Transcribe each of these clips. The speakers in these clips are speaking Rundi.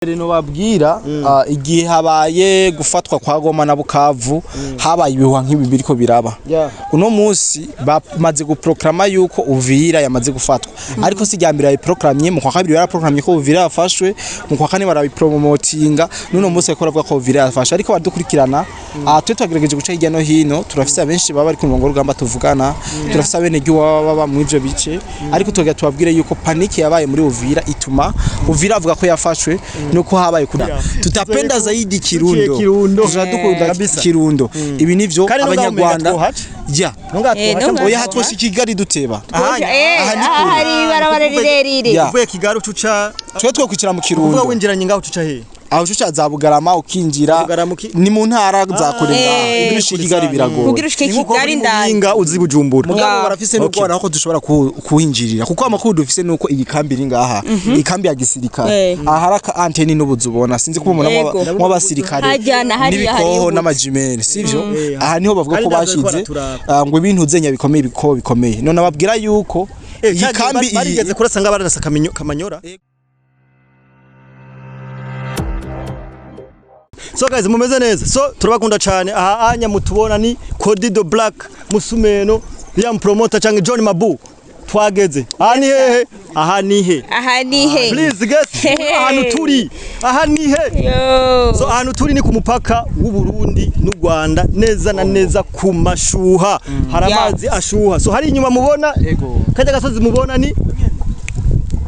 Rino babwira igihe habaye gufatwa kwa Goma na Bukavu habaye ibihuha nk'ibi biriko biraba uno munsi bamaze guprograma yuko Uvira yamaze gufatwa ariko si ryambira yaprogramye mu kwa kabiri yaraprogramye ko Uvira yafashwe mu kwa kane barabipromotinga nuno munsi yakora avuga ko Uvira yafashwe ariko badukurikirana twe twagerageje guca hirya no hino turafise abenshi baba ari ku murongo rugamba tuvugana turafise abene baba mu ivyo bice ariko tugera tubabwire yuko panike yabaye muri Uvira ituma Uvira avuga ko yafashwe nuko habaye kuna tutapenda zaidi Kirundo tuzadukunda Kirundo ibi nivyo abanyarwanda ja oya hatwoshi Kigali duteba ahari barabara rirerire uvuye Kigali ucuca twe twokwicara mu Kirundo uvuga winjiranye ngaho ucuca he aho ucuca za Bugarama ukinjira ni mu ntara za Kurenga ibishi Kigali birago kugira ushike Kigali ndinga uzi Bujumbura mugabo barafise nuko naho dushobora kuhinjirira kuko amakuru dufise nuko iyi kambi iri ngaha ikambi ya gisirikare aharaka anteni n'ubuzubona sinzi kubumona mu basirikare n'ibikoho n'amajimere sivyo aha niho bavuga ko bashize ngo ibintu zenya bikomeye none ababwira yuko iyi kambi barigeze kurasa ngabarasa kamanyora. So guys mumeze neza so turabakunda cyane aha anya mutubona ni Codido Black Musumeno ya promoter cyangwa John Mabu twageze aha ni he please guys aha ni he so ahantu turi ni ku mupaka w'u Burundi n'u Rwanda neza na neza ku mashuha hari amazi ashuha so hari inyuma mubona kajya gasozi mubona ni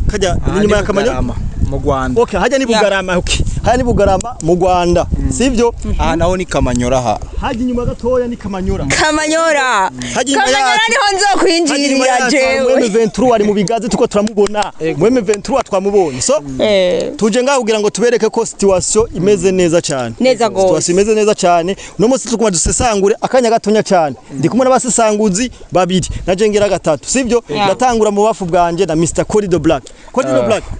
kajya inyuma ya Kamanyo mu Rwanda okay hajya ni Bugarama okay haya ni Bugarama mu Rwanda sivyo aha naho ni Kamanyora haji nyuma gatoya ni Kamanyora niho nzokwinjirira jewe M23 ari mu bigazi tuko turamubona M23 twamubonye so tuje ngaho kugira ngo tubereke ko situation imeze neza cyane situation imeze neza cyane no munsi tukuma dusesangure akanya gatonya cyane ndi kumwe n'abasesanguzi babiri naje ngira gatatu sivyo ndatangura mu bafu bwanje na Mr Codido Black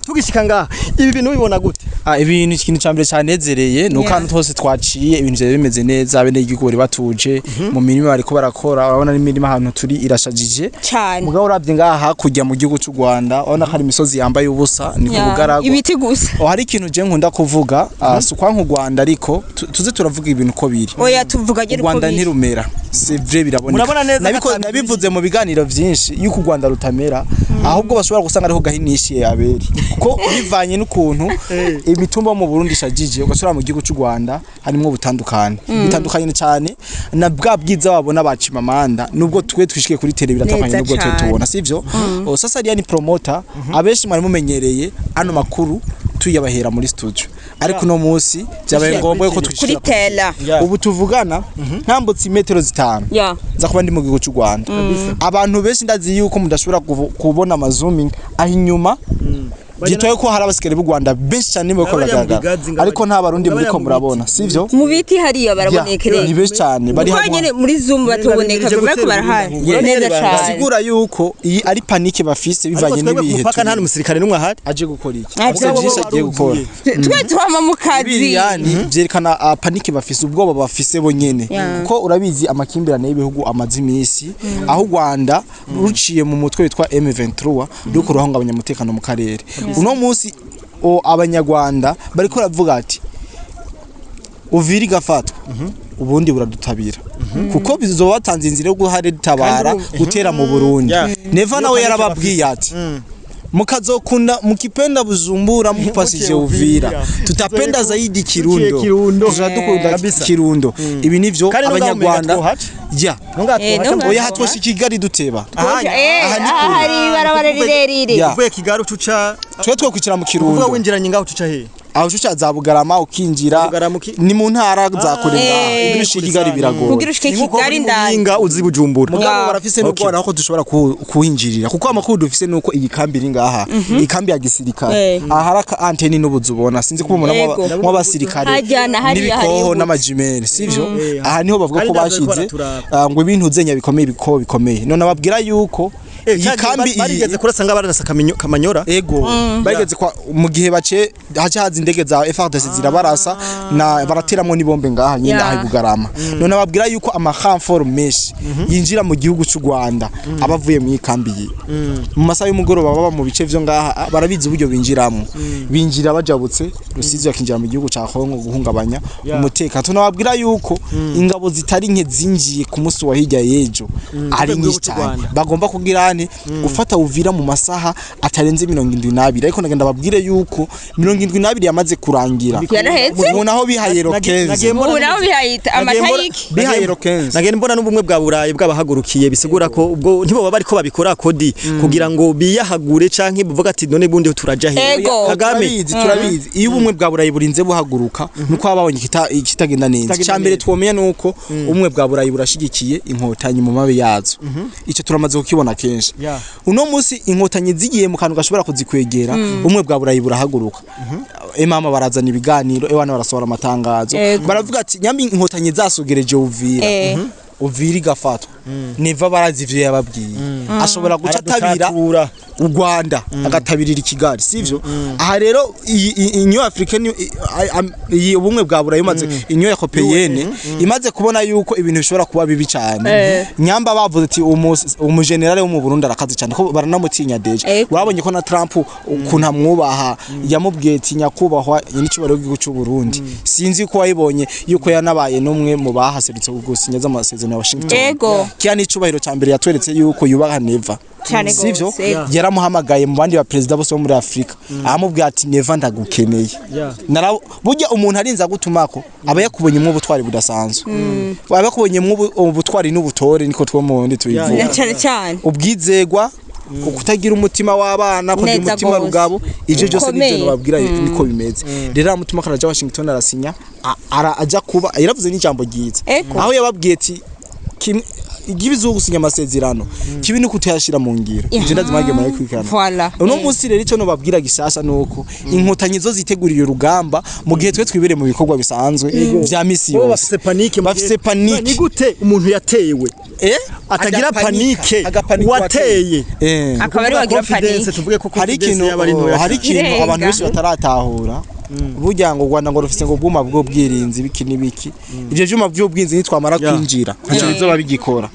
tugishika ngaha ibi bintu bibona gute ibintu ikintu cyambere cyanezereye nuko ahantu hose twaciye ibintu bye bimeze neza abene igikori batuje mu mirimo bariko barakora urabona n'imirimo ahantu turi irashajije mugabo uravye ngaha kujya mu gihugu cy'u Rwanda urabona ko ari imisozi yambaye ubusa ni ku Bugaragu ibiti gusa hari ikintu je nkunda kuvuga sukwa nku Rwanda ariko tuze turavuga ibintu ko biri oya tuvuga je Rwanda ntirumera c'est vrai biraboneka nabivuze mu biganiro byinshi yuko u Rwanda rutamera ahubwo bashobora gusanga ariho gahinishiye aberi ko bivanye n'ukuntu imitumba mu Burundi shajije ugasura mu gihugu cy'u Rwanda harimo bitandukanye cyane na bwa bwiza babona bacimamanda nubwo twe twishike kuri tele biratandukanye nubwo twe tubona sivyo sasa ari ni promoter abenshi mwari mumenyereye ano makuru tuyabahera muri studio ariko no munsi byabaye ngombwa ko kuri tela ubu tuvugana ntambutse metero 5 za kuba ndi mu gihugu cy'u Rwanda abantu benshi ndazi yuko mudashobora kubona amazuming aho inyuma gitoye ko hari abasikere b'u Rwanda benshi cyane bako bagaragara ariko nta barundi muri ko murabona sivyo mu biti hariya barabonekereye ni benshi cyane bari hanyene muri zoom batuboneka bako barahari neza cyane sigura yuko iyi ari panike bafise bivanye n'ibihe paka nta umusirikare numwe ahari aje gukora iki agiye gukora twe twama mu kazi yani byerekana panike bafise ubwoba bafise bonyene kuko urabizi amakimbirane y'ibihugu amazimisi aho Rwanda ruciye mu mutwe witwa M23 ruko ruhangabanya umutekano mu karere uno munsi abanyarwanda bariko ravuga ati Uvira gafatwa ubundi buradutabira kuko bizo batanze inzira yo guhare tabara gutera mu Burundi neva nawe yarababwiye ati mukazokunda mukipenda Bujumbura mupasije Uvira tutapenda zaidi Kirundo tuzadukunda Kirundo ibi nivyo abanyarwanda oya hatwoshi Kigali duteba ahari barabara rirerire uvuye Kigali ucuca twe twokwicara mu Kirundo uvuga winjiranye ngaho ucuca he aho ucuca za Bugarama ukinjira ni mu ntara za Kurenga ibishi Kigali birago kugira ushike Kigali ndinga uzi Bujumbura mugabo barafise nuko naho dushobora kuhinjirira kuko amakuru dufise nuko iyi kambi iri ngaha ikambi ya gisirikare aharaka anteni n'ubuzubona sinzi kubumona mu basirikare n'ibikoho n'amajimere sivyo aha niho bavuga ko bashize ngo ibintu zenya bikomeye none ababwira yuko iyi kambi barigeze kurasanga barasa kamanyora ego bageze kwa mu gihe bace haza indege za FARDC zirabarasa na barateramwo n'ibombe ngaha nyine aho Bugarama none babwira yuko amahamforo menshi yinjira mu gihugu cy'u Rwanda abavuye mu ikambi yi mu masaha y'umugoroba baba mu bice vyo ngaha barabizi uburyo binjira bajabutse Rusizi bakinjira mu gihugu ca Kongo guhungabanya umutekano tunababwira yuko ingabo zitari nke zinjiye ku musi wa hirya yejo ari nyinshi cyane bagomba kugirane gufata Uvira mu masaha atarenze 72 ariko nagenda babwire yuko 72 yamaze kurangira ubu naho bihaye rokenzi ubu naho bihayita amatayiki bihaye rokenzi nagenda mbona n'ubumwe bwa Burayi bw'abahagurukiye bisigura ko ubwo ntibo baba ariko babikora kodi kugira ngo biyahagure canke buvuga ati none bundi turaja he Kagame turabizi iyo ubumwe bwa Burayi burinze buhaguruka nuko ababonye kitagenda neza cyambere twomenya nuko ubumwe bwa Burayi burashigikiye inkotanyi mu mabe yazo ico turamaze kukibona kenshi uno musi inkotanyi zigiye mu kantu gashobora kuzikwegera ubumwe bwa Burayi burahaguruka mama barazana ibiganiro ewana barasohora amatangazo baravuga ati nyambi inkotanyi zasugereje Uvira igafatwa neva barazivye yababwiye ashobora guca tabira u Rwanda agatabirira ikigali sivyo aha rero inyo africaine ubumwe bwa Burayi maze inyo yakopeyene imaze kubona yuko ibintu bishobora kuba bibi cyane nyamba bavuze ati umugenerale wo mu Burundi arakaze cyane ko baranamutinya deje urabonye ko na Trump ukuntu mwubaha yamubwiye ati nyakubahwa y'icubaro gihugu cy'u Burundi sinzi ko wayibonye yuko yanabaye numwe mu bahaserutse gusinyaza amasezerano ya Washington kiani icubahiro cyambere yatweretse yuko yubaha neva sivyo yaramuhamagaye mu bandi ba president bose bo muri Afrika amubwira ati neva ndagukeneye burya umuntu arinza gutumako aba yakubonye mu butwari budasanzwe aba yakubonye mu butwari n'ubutore niko two mu ndi tuyivuga cyane ubwizegwa kutagira umutima w'abana kugira umutima rugabo ivyo byose nivyo babwira niko bimeze rero umutima karaja Washington arasinya aja kuba yaravuze n'ijambo ryiza aho yababwiye ati igibizo gusinya amasezerano kibi no kutayashira mu ngiro ije ndazimage muri kwikana uno munsi rero ico no babwira gisasa nuko inkotanyi zo ziteguriye urugamba mu gihe twe twibere mu bikorwa bisanzwe vya misi yose bafise panike ni gute umuntu yatewe atagira panike wateye akaba ari wagira panike tuvuge ko hari ikintu abantu bose bataratahura burya ngo Rwanda ngo rufise ngo bwuma bwo bwirinzi biki nibiki ivyo vyuma by'ubwinzi nitwamara kwinjira ntaco bizoba bigikora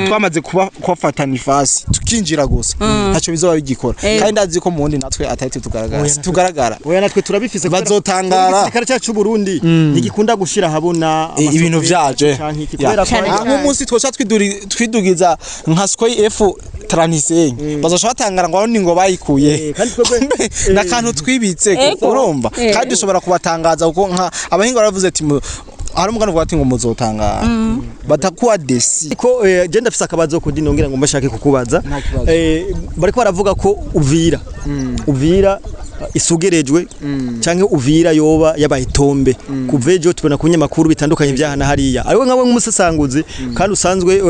twamaze kubafatana ifasi tukinjira gusa ntaco bizoba bigikora kandi ndazi ko mu wundi natwe atahite tugaragara oya natwe turabifise bazotangara igisirikare cyacu Burundi ntigikunda gushira habona ibintu vyaje umunsi twoca twidugiza nka Skoy F Traniseng bazashobora tangara ngo ni ngo bayikuye nakantu twibitse urumva kandi ushobora kubatangaza uko nka abahinga baravuze ati hari umugano ngo ngo muzotangara batakuwa desi ko je ndafise akabazo ko dinongera ngo mbashake kukubaza bariko baravuga ko Uvira isugerejwe canke Uvira yoba yabahitombe kuvejo tubona kunyamakuru bitandukanye byahana hariya ariwe nkawe nk'umusasanguzi kandi usanzwe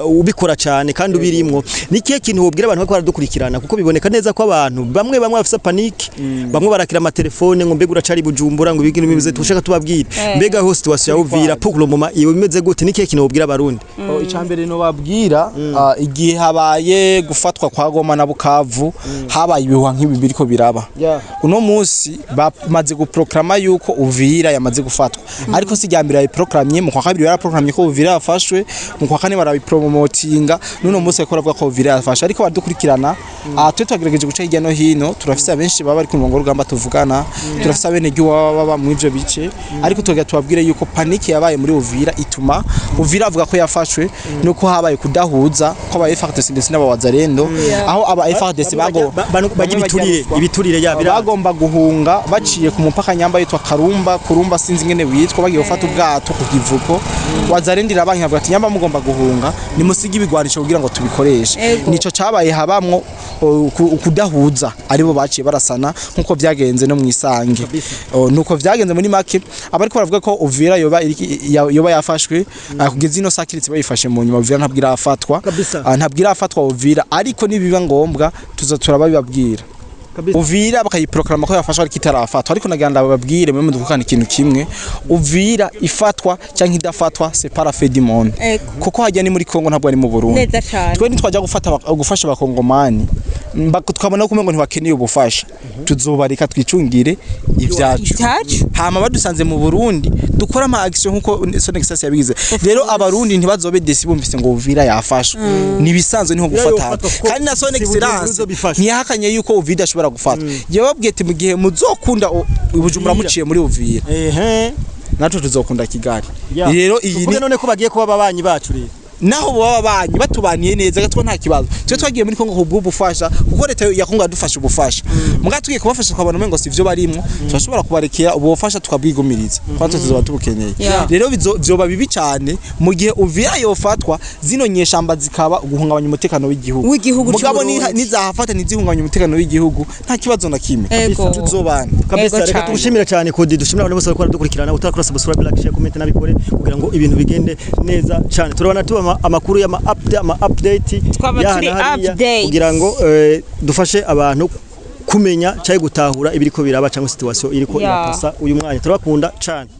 ubikora cyane kandi ubirimwo nikiye kintu wobwira abantu ko baradukurikirana kuko biboneka neza ko abantu bamwe bafise panique bamwe barakira amatelefone ngo mbega uracari Bujumbura ngo bigire bimeze tushaka tubabwira mbega ho situation ya Uvira pour le moment iyo bimeze gute nikiye kintu wobwira abarundi icambere no babwira igihe habaye gufatwa kwa Goma na Bukavu habaye ibihuha nk'ibi biriko biraba uno musi bamaze guprograma yuko Uvira yamaze gufatwa ariko si ryambira biprogramye mu kwa kabiri baraprogramye ko Uvira yafashwe mu kwa kane barabipromotinga nuno musi yakora ko Uvira yafashwe ariko badukurikirana twe twagerageje guca hirya no hino turafise abenshi baba ari ku murongo rugamba tuvugana turafise abene baba mu ivyo bice ariko tugira tubabwire yuko panike yabaye muri Uvira ituma Uvira avuga ko yafashwe nuko habaye kudahuza ko aba FARDC ndetse n'abawazarendo aho aba FARDC ibiturire bagomba guhunga baciye ku mupaka nyamba yitwa Kurumba sinzi ngene witwa bagiye gufata ubwato ku kivuko wazarendira abanki avuga ati nyamba mugomba guhunga nimusige ibigwanisho kugira ngo tubikoreshe nico cabaye habamwo kudahuza aribo baciye barasana nkuko vyagenze no mwisange nuko vyagenze muri make abariko baravuga ko Uvira yoba yafashwe kugeza ino sakiritse bayifashe mu nyuma Uvira ntabwira afatwa Uvira ariko nibiba ngombwa tuza turabababwira Uvira bakayiproklama ko yafashwa ariko itarafatwa ariko naganda bababwire mwe mudukana ikintu kimwe Uvira ifatwa cyangwa idafatwa c'est pas la fin du monde kuko hajya ni muri Kongo ntabwo ari mu Burundi twe nitwaje gufasha abakongomani tukabona ko umengo ntibakeneye ubufasha tuzobareka twicungire ivyacu hama badusanze mu Burundi dukora ama action nkuko Sonexas yabigize rero abarundi ntibazobe desi bumvise ngo Uvira yafashwa nibisanzwe niho gufata kandi na Sonexas ntiyahakanye yuko Uvira ashobora gufata yababwiye ati mu gihe muzokunda Bujumbura muciye muri Uvira natwe tuzokunda Kigali rero iyi none ko bagiye kuba babanyi bacu rero naho baba banyi batubaniye neza gatwa nta kibazo cyo twagiye muri Kongo kubufasha kuko leta ya Kongo yadufasha ubufasha muga tugiye kubafasha twabona umengo sivyo barimwo turashobora kubarekera ubufasha tukabwigumiriza kwanza tuzoba tubukeneye rero byoba bibi cyane mu gihe Uvira yofatwa zino nyeshamba zikaba guhungabanya umutekano w'igihugu mugabo nizahafata nizihungabanya umutekano w'igihugu nta kibazo na kimwe tuzobana kabisa reka tugushimira cyane Kodi dushimira abantu bose bakora dukurikirana utarakora subscribe like share comment nabikore kugira ngo ibintu bigende neza cyane turabona tuba amakuru ya update kugira ngo dufashe abantu kumenya cyangwa gutahura ibiriko biraba cyangwa situation iriko irapasa uyu mwanya turabakunda cyane.